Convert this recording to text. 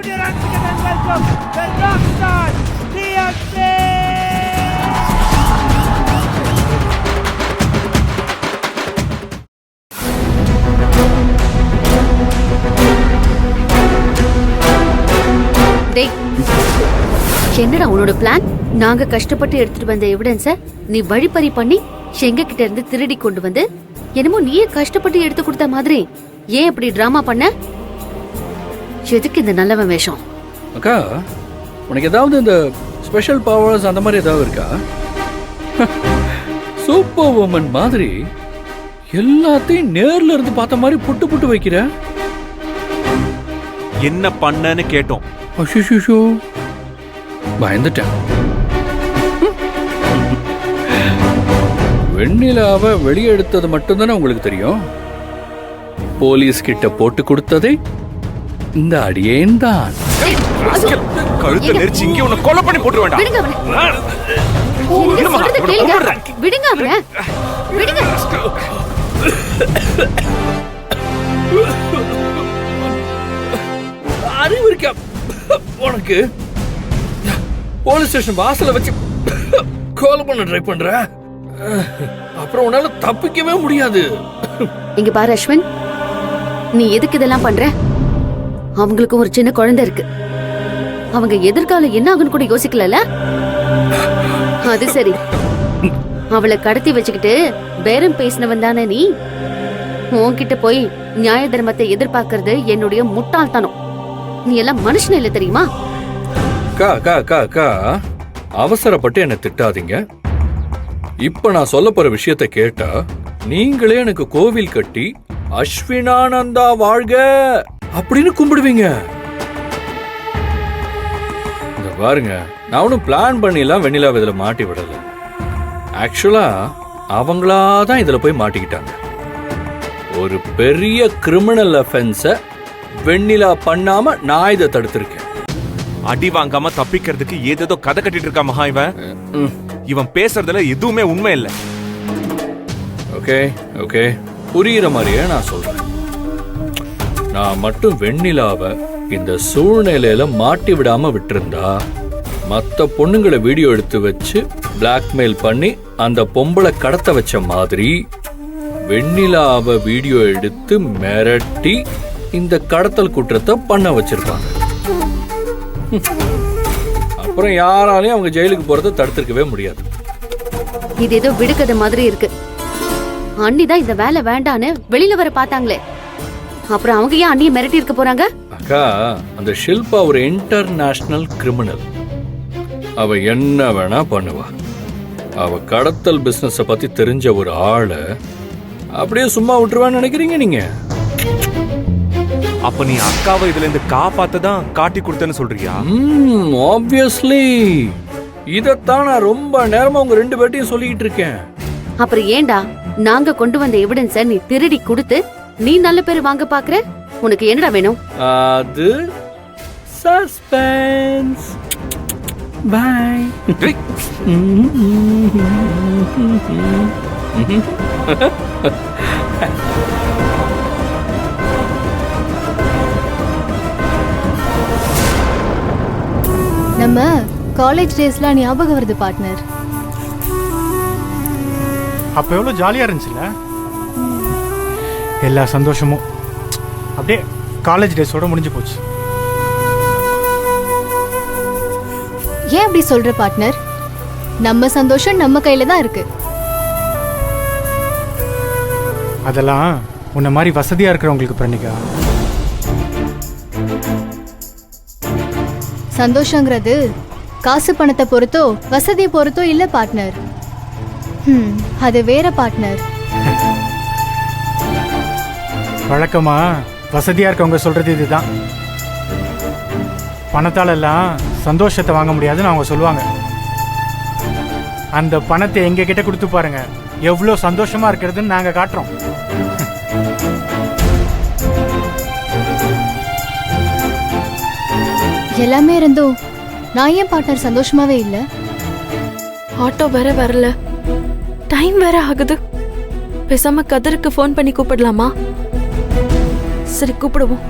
put your hands together and welcome the rockstar, DSP! டேய், என்னடா உன்னோட பிளான்? நாங்க கஷ்டப்பட்டு எடுத்துட்டு வந்த எவிடன்ஸ நீ வழிப்பறி பண்ணி எங்க கிட்ட இருந்து திருடி கொண்டு வந்து என்னமோ நீயே கஷ்டப்பட்டு எடுத்து கொடுத்த மாதிரி ஏன் இப்படி டிராமா பண்ண? எதுக்கு இந்த நல்லவன் வேஷம்? அக்கா, உனக்கு ஏதாவது இந்த ஸ்பெஷல் பவர்ஸ் அந்த மாதிரி ஏதாவது இருக்கா? சூப்பர் வுமன் மாதிரி எல்லாத்தையும் நேர்ல இருந்து பார்த்த மாதிரி புட்டு புட்டு வைக்கிற. என்ன பண்ணன்னு கேட்டோம். அஷிஷோ, பயந்துட்டேன். வெண்ணிலாவை வெளியே எடுத்தது மட்டும்தானே உங்களுக்கு தெரியும். போலீஸ் கிட்ட போட்டு கொடுத்ததே இந்த அடியேன் தான். கழுத்தை நெரிச்சு இங்கே உன்னை கொலை பண்ணி போட்டு வேண்டாம். விடுங்க அவனை. விடுங்க. அறிவு இருக்கா உனக்கு? போலீஸ் ஸ்டேஷன் வாசல வச்சு கொலை பண்ண ட்ரை பண்ற, அப்புறம் உன்னால தப்பிக்கவே முடியாது. இங்க பாரு அஸ்வின், நீ எதுக்கு இதெல்லாம் பண்ற? அவங்களுக்கு ஒரு சின்ன குழந்தை இருக்கு. அவங்க எதிர்காலம் என்ன ஆகுன்னு கூட யோசிக்கல. அது சரி, அவளை கடத்தி வச்சுக்கிட்டு பேரம் பேசினவன் தானே நீ. உன்கிட்ட போய் நியாய தர்மத்தை எதிர்பார்க்கறது என்னுடைய முட்டாள்தனம். நீ எல்லாம் மனுஷன் இல்ல தெரியுமா? அவசரப்பட்டு என்ன திட்டாதீங்க. இப்ப நான் சொல்ல போற விஷயத்தை கேட்டா நீங்களே எனக்கு கோவில் கட்டி அஸ்வினானந்தா வாழ்க அப்படின்னு கும்பிடுவீங்க. இந்த பாருங்க, நான் ஒன்னும் பிளான் பண்ணிலாம் வெண்ணிலா இதுல மாட்டி விடல. ஆக்சுவலா அவங்களாதான் இதுல போய் மாட்டிக்கிட்டாங்க. ஒரு பெரிய கிரிமினல் அஃபென்ஸ வெண்ணிலா பண்ணாம நான் இதை தடுத்திருக்கேன். அடி வாங்காம தப்பிக்கிறதுக்கு ஏதேதோ கதை கட்டிட்டு இருக்கா மகா. இவன் பேசுறதுல எதுவுமே உண்மை இல்ல. ஓகே, புரியுற மாதிரியே நான் சொல்றேன். நான் மட்டும் வெண்ணிலாவை இந்த சூழ்நிலையில மாட்டி விடாம விட்டிருந்தா மத்த பொண்ணுங்களை வீடியோ எடுத்து வச்சு பிளாக்மெயில் பண்ணி அந்த பொம்பளை கடத்த வச்ச மாதிரி வெண்ணிலாவை வீடியோ எடுத்து மிரட்டி இந்த கடத்தல் குற்றத்தை பண்ண வச்சிருப்பாங்க. அப்புறம் யாராலையும் அவங்க ஜெயிலுக்கு போறதை தடுத்திருக்கவே முடியாது. இது ஏதோ விடுக்கதை மாதிரி இருக்கு. அண்ணிதான் இந்த வேலை வேண்டான்னு வெளியில வர பார்த்தாங்களே, அப்புறம் அவங்க ஏன் அண்ணியை மிரட்டி இருக்க போறாங்க? அக்கா, அந்த ஷில்பா ஒரு இன்டர்நேஷனல் கிரிமினல். அவ என்ன வேணா பண்ணுவா. அவ கடத்தல் பிசினஸ் பத்தி தெரிஞ்ச ஒரு ஆளை அப்படியே சும்மா விட்டுருவான்னு நினைக்கிறீங்க நீங்க? அப்ப நீ அக்காவை இதுல இருந்து காப்பாத்ததான் காட்டி கொடுத்தேன்னு சொல்றியா? ஆப்வியஸ்லி. இதத்தான் நான் ரொம்ப நேரமா உங்க ரெண்டு பேர்ட்டையும் சொல்லிட்டு இருக்கேன். அப்புறம் ஏண்டா நாங்க கொண்டு வந்த எவிடன்ஸ நீ திருடி கொடுத்து நீ நல்ல பேர் வாங்க பாக்குற? உனக்கு என்னடா வேணும்? அது சஸ்பென்ஸ். பை. நம்ம காலேஜ் டேஸ்லாம் ஞாபகம் வருது பார்ட்னர். அப்போ எவ்வளோ ஜாலியாக இருந்துச்சுல்ல? எல்லா சந்தோஷமும் அப்படியே காலேஜ் டேஸோட முடிஞ்சு போச்சு. ஏன் அப்படி சொல்ற பார்ட்னர்? நம்ம சந்தோஷம் நம்ம கையில தான் இருக்கு. அதெல்லாம் உன்ன மாதிரி வசதியாக இருக்கிறவங்களுக்கு பிரணிகா. சந்தோஷங்கிறது காசு பணத்தை பொறுத்தோ வசதியை பொறுத்தோ இல்ல பார்ட்னர். அது வேற பார்ட்னர். வழக்கமா வசதியாக இருக்கவங்க சொல்றது இதுதான். பணத்தால் எல்லாம் சந்தோஷத்தை வாங்க முடியாதுன்னு அவங்க சொல்லுவாங்க. அந்த பணத்தை எங்க கிட்ட கொடுத்து பாருங்க, எவ்வளோ சந்தோஷமா இருக்கிறதுன்னு நாங்க காட்டுறோம். எல்லாமே இருந்தோம், நான் ஏன் பார்ட்னர் சந்தோஷமாவே இல்ல? ஆட்டோ வேற வரல, டைம் வேற ஆகுது. பேசாம கதருக்கு ஃபோன் பண்ணி கூப்பிடலாமா? சரி கூப்பிடுவோம்.